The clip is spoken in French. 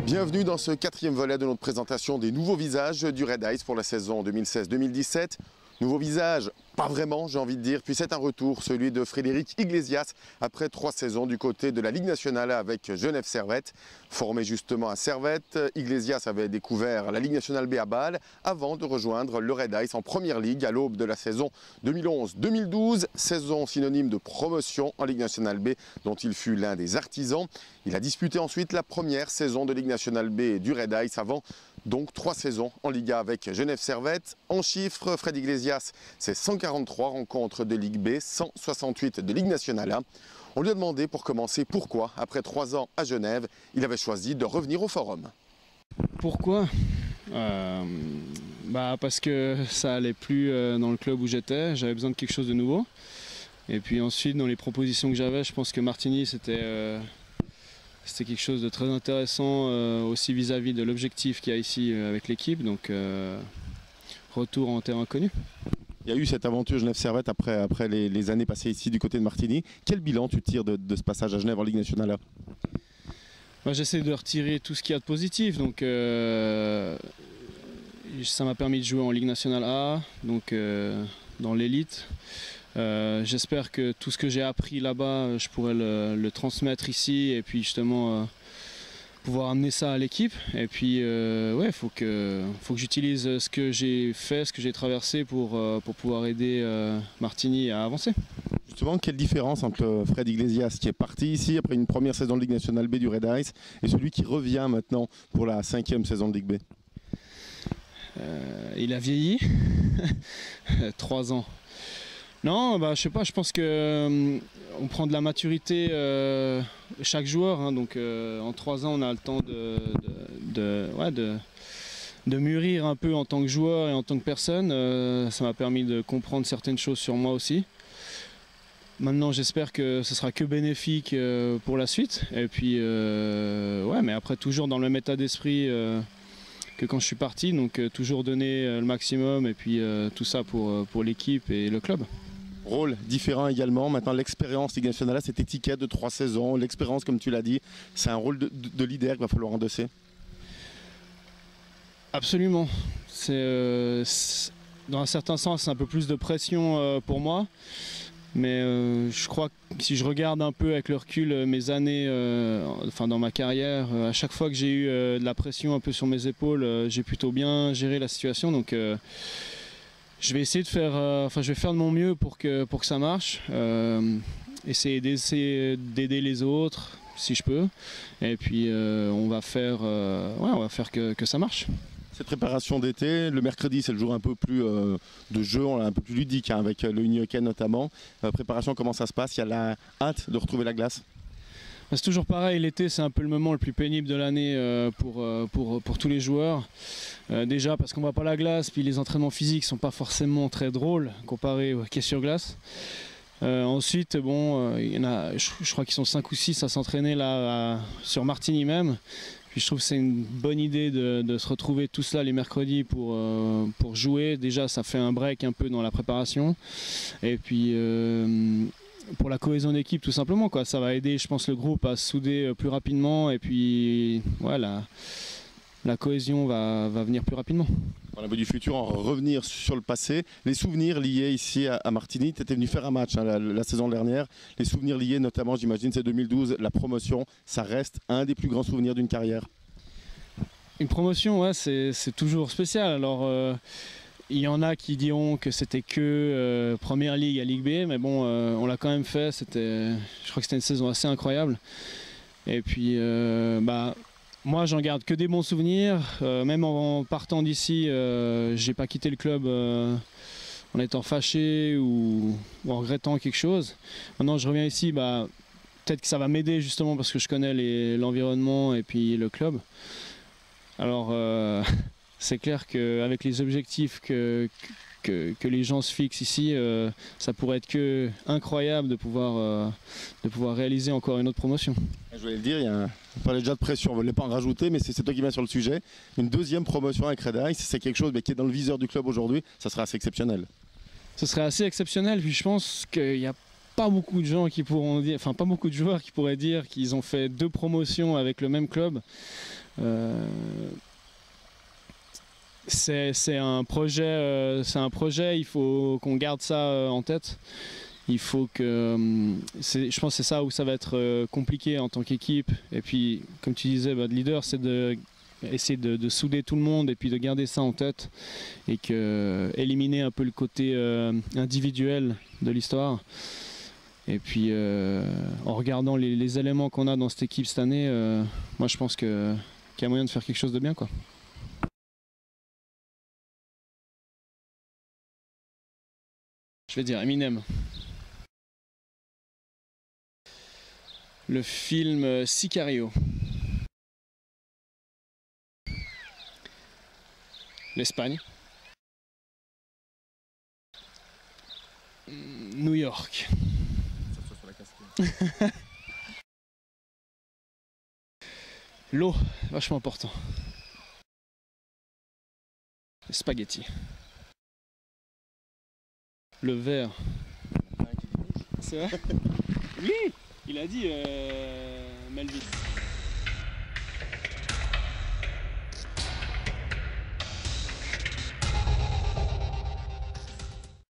Bienvenue dans ce quatrième volet de notre présentation des nouveaux visages du Red Ice pour la saison 2016-2017. Nouveau visage, pas vraiment j'ai envie de dire, puis c'est un retour, celui de Frédéric Iglesias, après 3 saisons du côté de la Ligue nationale avec Genève Servette. Formé justement à Servette, Iglesias avait découvert la Ligue nationale B à Bâle avant de rejoindre le Red Ice en première ligue à l'aube de la saison 2011-2012, saison synonyme de promotion en Ligue nationale B dont il fut l'un des artisans. Il a disputé ensuite la première saison de Ligue nationale B du Red Ice avant donc 3 saisons en Liga avec Genève Servette. En chiffres, Fred Iglesias, c'est 143 rencontres de Ligue B, 168 de Ligue nationale A. On lui a demandé pour commencer pourquoi, après 3 ans à Genève, il avait choisi de revenir au Forum. Pourquoi parce que ça allait plus dans le club où j'étais, j'avais besoin de quelque chose de nouveau. Et puis ensuite, dans les propositions que j'avais, je pense que Martigny, c'était quelque chose de très intéressant aussi vis-à-vis de l'objectif qu'il y a ici avec l'équipe. Donc retour en terrain connu. Il y a eu cette aventure Genève Servette après les années passées ici du côté de Martigny. Quel bilan tu tires de ce passage à Genève en Ligue nationale? J'essaie de retirer tout ce qu'il y a de positif. Donc ça m'a permis de jouer en Ligue nationale A, donc dans l'élite. J'espère que tout ce que j'ai appris là-bas, je pourrais le transmettre ici et puis justement pouvoir amener ça à l'équipe. Et puis ouais, faut que j'utilise ce que j'ai fait, ce que j'ai traversé pour pouvoir aider Martigny à avancer. Justement, quelle différence entre Fred Iglesias qui est parti ici après une première saison de Ligue nationale B du Red Ice et celui qui revient maintenant pour la 5e saison de Ligue B? Il a vieilli 3 ans. Non, je sais pas, je pense que on prend de la maturité chaque joueur, hein, donc en 3 ans on a le temps de mûrir un peu en tant que joueur et en tant que personne. Ça m'a permis de comprendre certaines choses sur moi aussi. Maintenant j'espère que ce sera que bénéfique pour la suite. Et puis ouais, mais après toujours dans le même état d'esprit que quand je suis parti, donc toujours donner le maximum et puis tout ça pour l'équipe et le club. Rôle différent également, maintenant l'expérience Ligue nationale, cette étiquette de 3 saisons, l'expérience comme tu l'as dit, c'est un rôle de leader qu'il va falloir endosser. Absolument, dans un certain sens c'est un peu plus de pression pour moi, mais je crois que si je regarde un peu avec le recul mes années, dans ma carrière, à chaque fois que j'ai eu de la pression un peu sur mes épaules, j'ai plutôt bien géré la situation, donc je vais essayer de faire, je vais faire de mon mieux pour que ça marche, essayer d'aider les autres si je peux, et puis on va faire que ça marche. Cette préparation d'été, le mercredi c'est le jour un peu plus de jeu, un peu plus ludique hein, avec le Unihockey notamment. Préparation, comment ça se passe? Il y a la hâte de retrouver la glace? C'est toujours pareil, l'été c'est un peu le moment le plus pénible de l'année pour tous les joueurs. Déjà parce qu'on ne voit pas la glace, puis les entraînements physiques ne sont pas forcément très drôles comparés au hockey sur glace. Ensuite, il y en a, je crois qu'ils sont 5 ou 6 à s'entraîner là sur Martigny même. Puis je trouve que c'est une bonne idée de se retrouver tous là les mercredis pour jouer. Déjà ça fait un break un peu dans la préparation. Et puis pour la cohésion d'équipe tout simplement, quoi. Ça va aider je pense le groupe à se souder plus rapidement et puis voilà, la cohésion va venir plus rapidement. Dans la vue du futur, en revenir sur le passé, les souvenirs liés ici à Martigny, tu étais venu faire un match hein, la saison dernière, les souvenirs liés notamment j'imagine c'est 2012, la promotion, ça reste un des plus grands souvenirs d'une carrière. Une promotion, ouais, c'est toujours spécial. Alors il y en a qui diront que c'était que Première Ligue à Ligue B, mais bon, on l'a quand même fait, je crois que c'était une saison assez incroyable. Et puis, moi j'en garde que des bons souvenirs, même en partant d'ici, j'ai pas quitté le club en étant fâché ou en regrettant quelque chose. Maintenant je reviens ici, peut-être que ça va m'aider justement parce que je connais l'environnement et puis le club. Alors c'est clair qu'avec les objectifs que les gens se fixent ici, ça pourrait être que incroyable de pouvoir réaliser encore une autre promotion. Je voulais le dire, on parlait déjà de pression, on ne voulait pas en rajouter, mais c'est toi qui viens sur le sujet. Une 2e promotion avec Red Ice, c'est quelque chose qui est dans le viseur du club aujourd'hui, ça serait assez exceptionnel. Ce serait assez exceptionnel, puis je pense qu'il y a pas beaucoup de gens qui pourront dire, pas beaucoup de joueurs qui pourraient dire qu'ils ont fait 2 promotions avec le même club. C'est un projet, il faut qu'on garde ça en tête. Il faut que, je pense que c'est ça où ça va être compliqué en tant qu'équipe. Et puis, comme tu disais, de leader, c'est essayer de souder tout le monde et puis de garder ça en tête et éliminer un peu le côté individuel de l'histoire. Et puis, en regardant les éléments qu'on a dans cette équipe cette année, moi je pense qu'il y a moyen de faire quelque chose de bien, quoi. Je vais dire Eminem. Le film Sicario. L'Espagne. New York. L'eau, vachement important. Les spaghettis. Le verre. C'est vrai? Oui, il a dit Melvin.